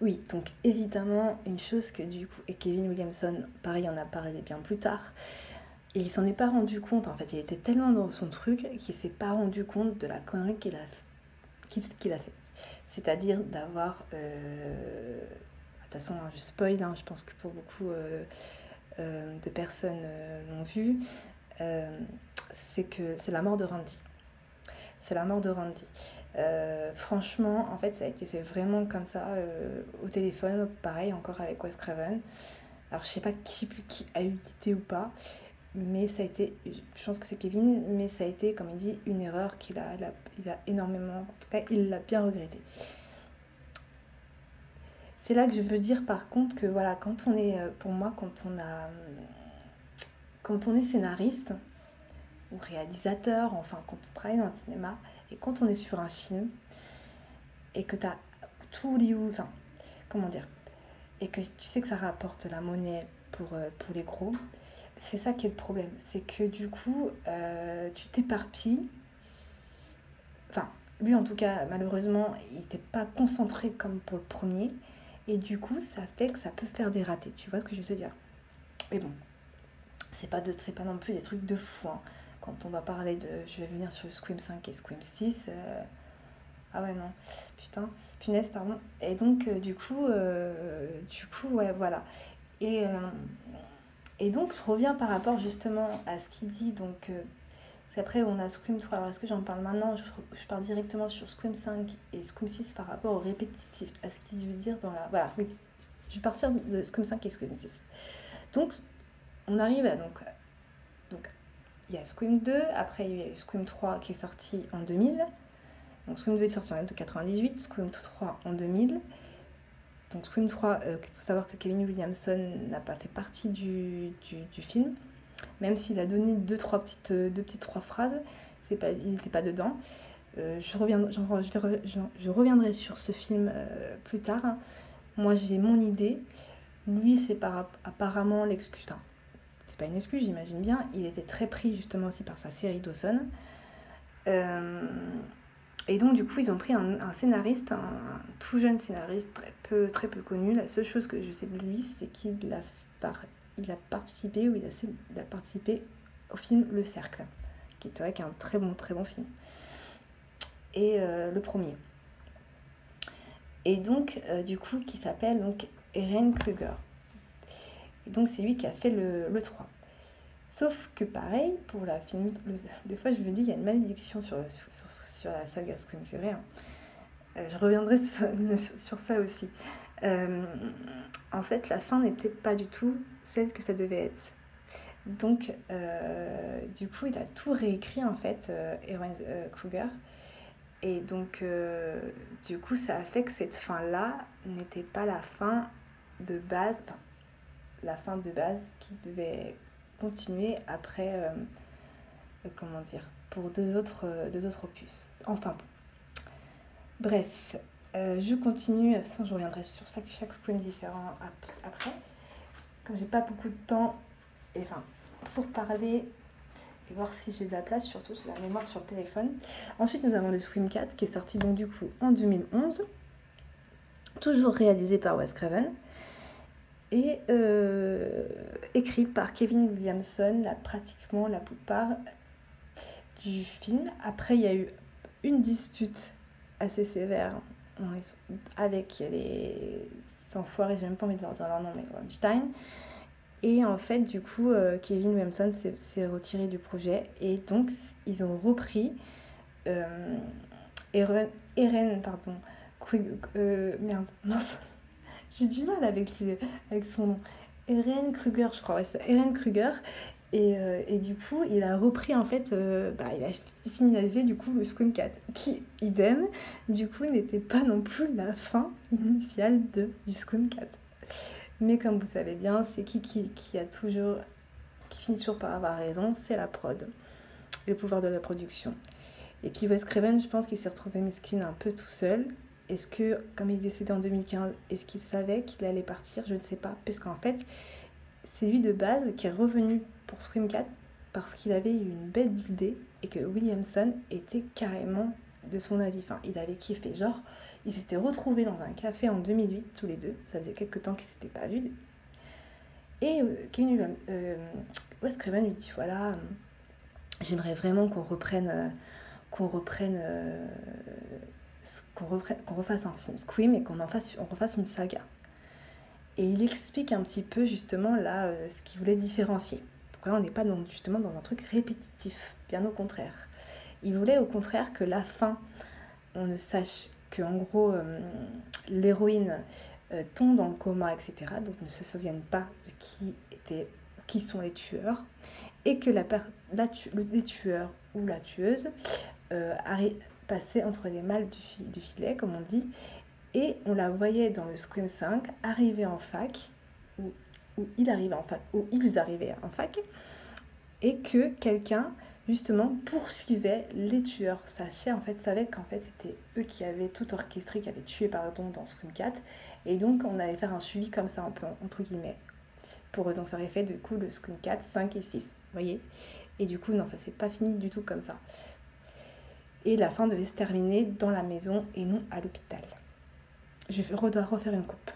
Oui, donc évidemment, une chose que du coup, et Kevin Williamson, pareil, en a parlé bien plus tard, et il s'en est pas rendu compte, en fait, il était tellement dans son truc qu'il s'est pas rendu compte de la connerie qu'il a fait. C'est-à-dire d'avoir, de toute façon, hein, je spoil, hein, je pense que pour beaucoup de personnes l'ont vu, euh, c'est que c'est la mort de Randy. C'est la mort de Randy. Franchement, en fait, ça a été fait vraiment comme ça, au téléphone, pareil, encore avec Wes Craven. Alors, je sais pas qui a eu l'idée ou pas, mais ça a été, je pense que c'est Kevin, mais ça a été, comme il dit, une erreur il a énormément, en tout cas, il l'a bien regretté. C'est là que je veux dire, par contre, que voilà, quand on est, pour moi, quand on est scénariste ou réalisateur, enfin, quand on travaille dans le cinéma, et quand on est sur un film, et que tu as tout Hollywood, enfin, comment dire, et que tu sais que ça rapporte la monnaie pour les gros, c'est ça qui est le problème. C'est que du coup, tu t'éparpilles. Enfin, lui en tout cas, malheureusement, il n'était pas concentré comme pour le premier. Et du coup, ça fait que ça peut faire des ratés. Tu vois ce que je veux te dire? Mais bon, c'est pas non plus des trucs de fou, hein. Quand on va parler de. Je vais venir sur Scream 5 et Scream 6. Ah ouais, non. Putain. Punaise, pardon. Et donc, ouais, voilà. Et, euh, et donc, je reviens par rapport justement à ce qu'il dit. Donc, après, on a Scream 3. Alors, est-ce que j'en parle maintenant? Je pars directement sur Scream 5 et Scream 6 par rapport au répétitif, à ce qu'il veut dire dans la. Voilà, oui. Je vais partir de Scream 5 et Scream 6. Donc, on arrive à. Donc il y a Scream 2, après il y a eu Scream 3 qui est sorti en 2000. Donc Scream 2 est sorti en 1998, Scream 3 en 2000. Donc Scream 3, il faut savoir que Kevin Williamson n'a pas fait partie du film, même s'il a donné deux petites trois phrases, il n'était pas dedans. Je reviendrai sur ce film plus tard. Moi j'ai mon idée. Lui c'est apparemment l'excuse. Enfin, c'est pas une excuse, j'imagine bien. Il était très pris justement aussi par sa série Dawson. Euh, et donc du coup ils ont pris un scénariste, un tout jeune scénariste très peu connu. La seule chose que je sais de lui, c'est il a participé il a participé au film Le Cercle, qui est vrai qu'un très bon film. Et le premier. Et donc du coup qui s'appelle donc Ehren Kruger. Et donc c'est lui qui a fait le 3. Sauf que pareil, pour la film, des fois je me dis il y a une malédiction sur la saga Scream, c'est vrai, hein. Je reviendrai sur ça aussi. Euh, En fait, la fin n'était pas du tout celle que ça devait être. Donc, du coup, il a tout réécrit en fait, Ewan Kruger. Et donc, du coup, ça a fait que cette fin-là n'était pas la fin de base, enfin, la fin de base qui devait continuer après, comment dire, pour deux autres opus. Enfin bon. Bref, je continue, de toute façon je reviendrai sur chaque screen différent après. Comme j'ai pas beaucoup de temps, et enfin, pour parler et voir si j'ai de la place, surtout sur la mémoire sur le téléphone. Ensuite, nous avons le Scream 4 qui est sorti donc du coup en 2011, toujours réalisé par Wes Craven et écrit par Kevin Williamson, pratiquement la plupart du film. Après, il y a eu une dispute assez sévère avec les enfoirés, j'ai même pas envie de leur dire leur nom, mais Weinstein. Et en fait, du coup, Kevin Williamson s'est retiré du projet et donc ils ont repris euh, Eren, pardon, merde, mince, j'ai du mal avec lui, avec son nom. Eren Kruger, je crois, ouais, c'est Eren Kruger. Et du coup, il a repris en fait, il a finalisé du coup le Scream 4, qui, idem, du coup, n'était pas non plus la fin initiale du Scream 4. Mais comme vous savez bien, c'est qui a toujours, qui finit toujours par avoir raison, c'est la prod, le pouvoir de la production. Et puis Wes Craven, je pense qu'il s'est retrouvé mesquine un peu tout seul. Est-ce que, comme il est décédé en 2015, est-ce qu'il savait qu'il allait partir? Je ne sais pas. Parce qu'en fait, c'est lui de base qui est revenu pour Scream 4 parce qu'il avait eu une bête d'idée et que Williamson était carrément de son avis. Enfin, il avait kiffé. Genre, Ils s'étaient retrouvés dans un café en 2008, tous les deux. Ça faisait quelques temps qu'ils ne s'étaient pas vus. Et Wes Craven lui dit, voilà, j'aimerais vraiment qu'on refasse un film Scream et qu'on refasse une saga. Et il explique un petit peu justement là ce qu'il voulait différencier. Donc là, on n'est pas justement dans un truc répétitif, bien au contraire. Il voulait au contraire que la fin, on ne sache qu'en gros, l'héroïne tombe dans le coma, etc. Donc ne se souviennent pas de qui sont les tueurs. Et que les tueurs ou la tueuse passait entre les malles du filet, comme on dit. Et on la voyait dans le Scream 5 arriver en fac, où ils arrivaient en fac, et que quelqu'un justement poursuivait les tueurs. Savait qu'en fait c'était eux qui avaient tout orchestré, qui avaient tué dans Scream 4, et donc on allait faire un suivi comme ça un peu entre guillemets pour eux. Donc ça aurait fait du coup le Scream 4, 5 et 6, vous voyez. Et du coup non, ça s'est pas fini du tout comme ça. Et la fin devait se terminer dans la maison et non à l'hôpital. Je dois refaire une coupe.